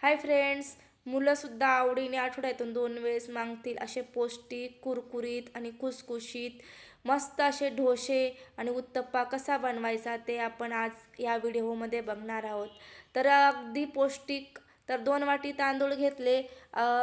Hi friends, मुलंसुद्धा आवडीने आठवड्यातून 2 वेळेस मागतील असे पौष्टिक, कुरकुरीत आणि खुसखुशीत मस्त असे डोसे आणि उत्तप्पा कसा बनवायचा ते आपण आज या व्हिडिओमध्ये बघणार आहोत. तर अगदी पौष्टिक. तर 2 वाटी तांदूळ घेतले,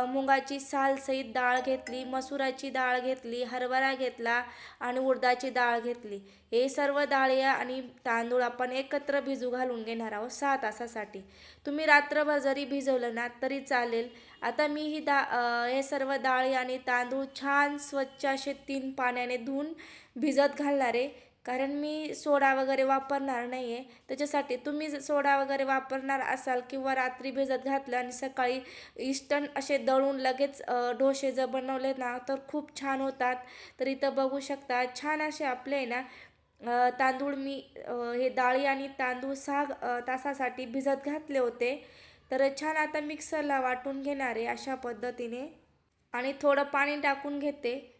मुगाची सालसहित डाळ घेतली, मसुराची डाळ घेतली, हरभरा घेतला आणि उडदाची डाळ घेतली. हे सर्व डाळी आणि तांदूळ आपण एकत्र भिजू घालून घेणार आहोत 6 तासासाठी. तुम्ही रात्रभर जरी भिजवलं ना तरी चालेल. आता मी हे सर्व डाळी आणि तांदूळ छान स्वच्छ असे 3 पाण्याने धुवून भिजत घालणार आहे. कारण मी सोडा वगैरे वापरणार नाही आहे. त्याच्यासाठी तुम्ही सोडा वगैरे वापरणार असाल किंवा रात्री भिजत घातलं आणि सकाळी इन्स्टंट असे दळून लगेच डोसे जर बनवले ना तर खूप छान होतात. तर इथं बघू शकता छान असे आपले आहे ना तांदूळ मी हे डाळी आणि तांदूळ 6 तासासाठी भिजत घातले होते. तर छान आता मिक्सरला वाटून घेणार आहे अशा पद्धतीने आणि थोडं पाणी टाकून घेते.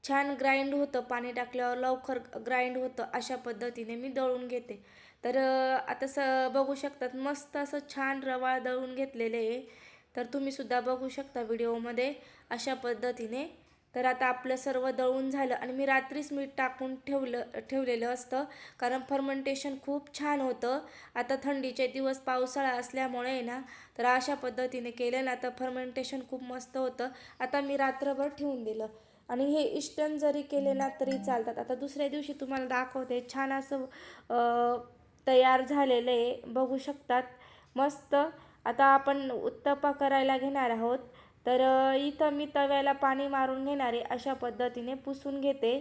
छान ग्राइंड होतं, पाणी टाकल्यावर लवकर ग्राइंड होतं. अशा पद्धतीने मी दळून घेते. तर आता बघू शकतात मस्त असं छान रवाळ दळून घेतलेले आहे. तर तुम्हीसुद्धा बघू शकता व्हिडिओमध्ये अशा पद्धतीने. तर आता आपलं सर्व दळून झालं आणि मी रात्रीच मीठ टाकून ठेवलेलं असतं, कारण फर्मेंटेशन खूप छान होतं. आता थंडीचे दिवस, पावसाळा असल्यामुळे आहे ना, तर अशा पद्धतीने केलं ना तर फर्मेंटेशन खूप मस्त होतं. आता मी रात्रभर ठेवून दिलं आणि हे इन्स्टंट जरी केले ना तरी चालतात. आता दुसऱ्या दिवशी तुम्हाला दाखवते छान असं तयार झालेलं आहे, बघू शकतात मस्त. आता आपण उत्तप्पा करायला घेणार आहोत. तर इथं मी तव्याला पाणी मारून घेणार आहे, अशा पद्धतीने पुसून घेते.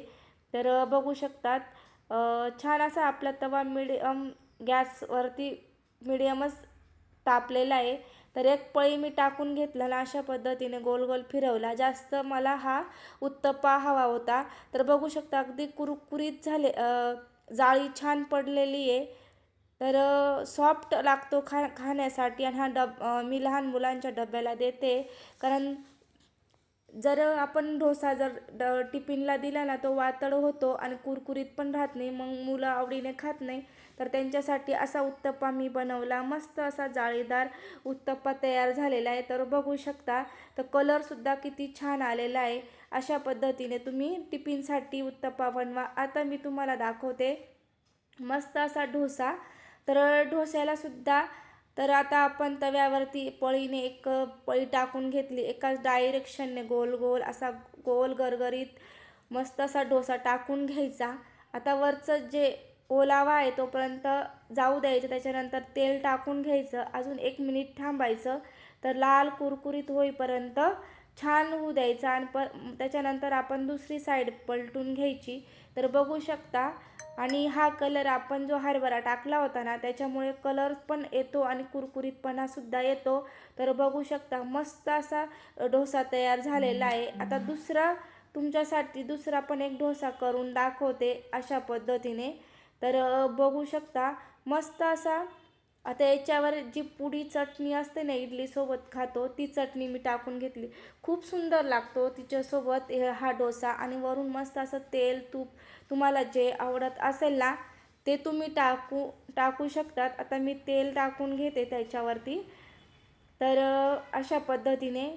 तर बघू शकतात छान असा आपला तवा मिडियम गॅसवरती मिडियमच तापलेला आहे. तर एक पळी मी टाकून घेतला ना अशा पद्धतीने गोल गोल फिरवला. जास्त मला हा उत्तप्पा हवा होता. तर बघू शकता अगदी कुरकुरीत झाले, जाळी छान पडलेली आहे. तर सॉफ्ट लागतो खाण्यासाठी आणि मी लहान मुलांच्या डब्याला देते. कारण जर आपण डोसा जर टिफिनला दिला ना तो वातड होतो आणि कुरकुरीत पण राहत नाही, मग मुलं आवडीने खात नाही. तर त्यांच्यासाठी असा उत्तप्पा मी बनवला. मस्त असा जाळीदार उत्तप्पा तयार झालेला आहे. तर बघू शकता, तर कलरसुद्धा किती छान आलेला आहे. अशा पद्धतीने तुम्ही टिफिनसाठी उत्तप्पा बनवा. आता मी तुम्हाला दाखवते मस्त असा डोसा. तर डोस्याला सुद्धा तर आता आपण तव्यावरती पळीने एक पळी टाकून घेतली. एकाच डायरेक्शनने गोल गोल असा गोल गरगरीत मस्त असा डोसा टाकून घ्यायचा. आता वरचं जे ओलावा आहे तोपर्यंत जाऊ द्यायचं. त्याच्यानंतर तेल टाकून घ्यायचं. अजून 1 मिनिट थांबायचं. तर लाल कुरकुरीत होईपर्यंत छान होऊ द्यायचं आणि त्याच्यानंतर आपण दुसरी साईड पलटून घ्यायची. तर बघू शकता. आणि हा कलर आपण जो हरभरा टाकला होता ना त्याच्यामुळे कलर पण येतो आणि कुरकुरीतपणासुद्धा येतो. तर बघू शकता मस्त असा डोसा तयार झालेला आहे. आता तुमच्यासाठी दुसरा पण एक डोसा करून दाखवते अशा पद्धतीने. तर बघू शकता मस्त असा. आता याच्यावर जी पुडी चटणी असते ना इडलीसोबत खातो ती चटणी मी टाकून घेतली. खूप सुंदर लागतो तिच्यासोबत हा डोसा आणि वरून मस्त असं तेल तूप तुम्हाला जे आवडत असेल ना ते तुम्ही टाकू शकतात. आता मी तेल टाकून घेते त्याच्यावरती. तर अशा पद्धतीने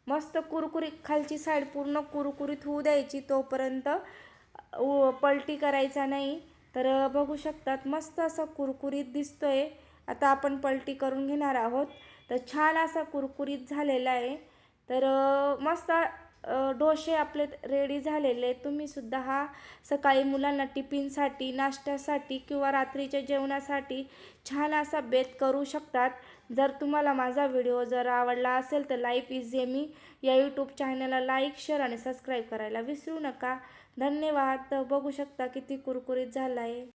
मस्त कुरकुरीत खालची साईड पूर्ण कुरकुरीत होऊ द्यायची, तोपर्यंत पलटी करायचा नाही. तर बघू शकतात मस्त असा कुरकुरीत दिसतोय. आता आपण पलटी करून घेणार आहोत. तर छान असा कुरकुरीत झालेला आहे. तर मस्त डोसे आपले रेडी झालेले. तुम्हीसुद्धा हा सकाळी मुलांना टिफिनसाठी, नाश्त्यासाठी किंवा रात्रीच्या जेवणासाठी छान असा बेत करू शकतात. जर तुम्हाला माझा व्हिडिओ जर आवडला असेल तर लाईफ इज यमी या यूट्यूब चॅनलला लाईक, शेअर आणि सबस्क्राईब करायला विसरू नका. धन्यवाद. तर बघू शकता किती कुरकुरीत झाला आहे.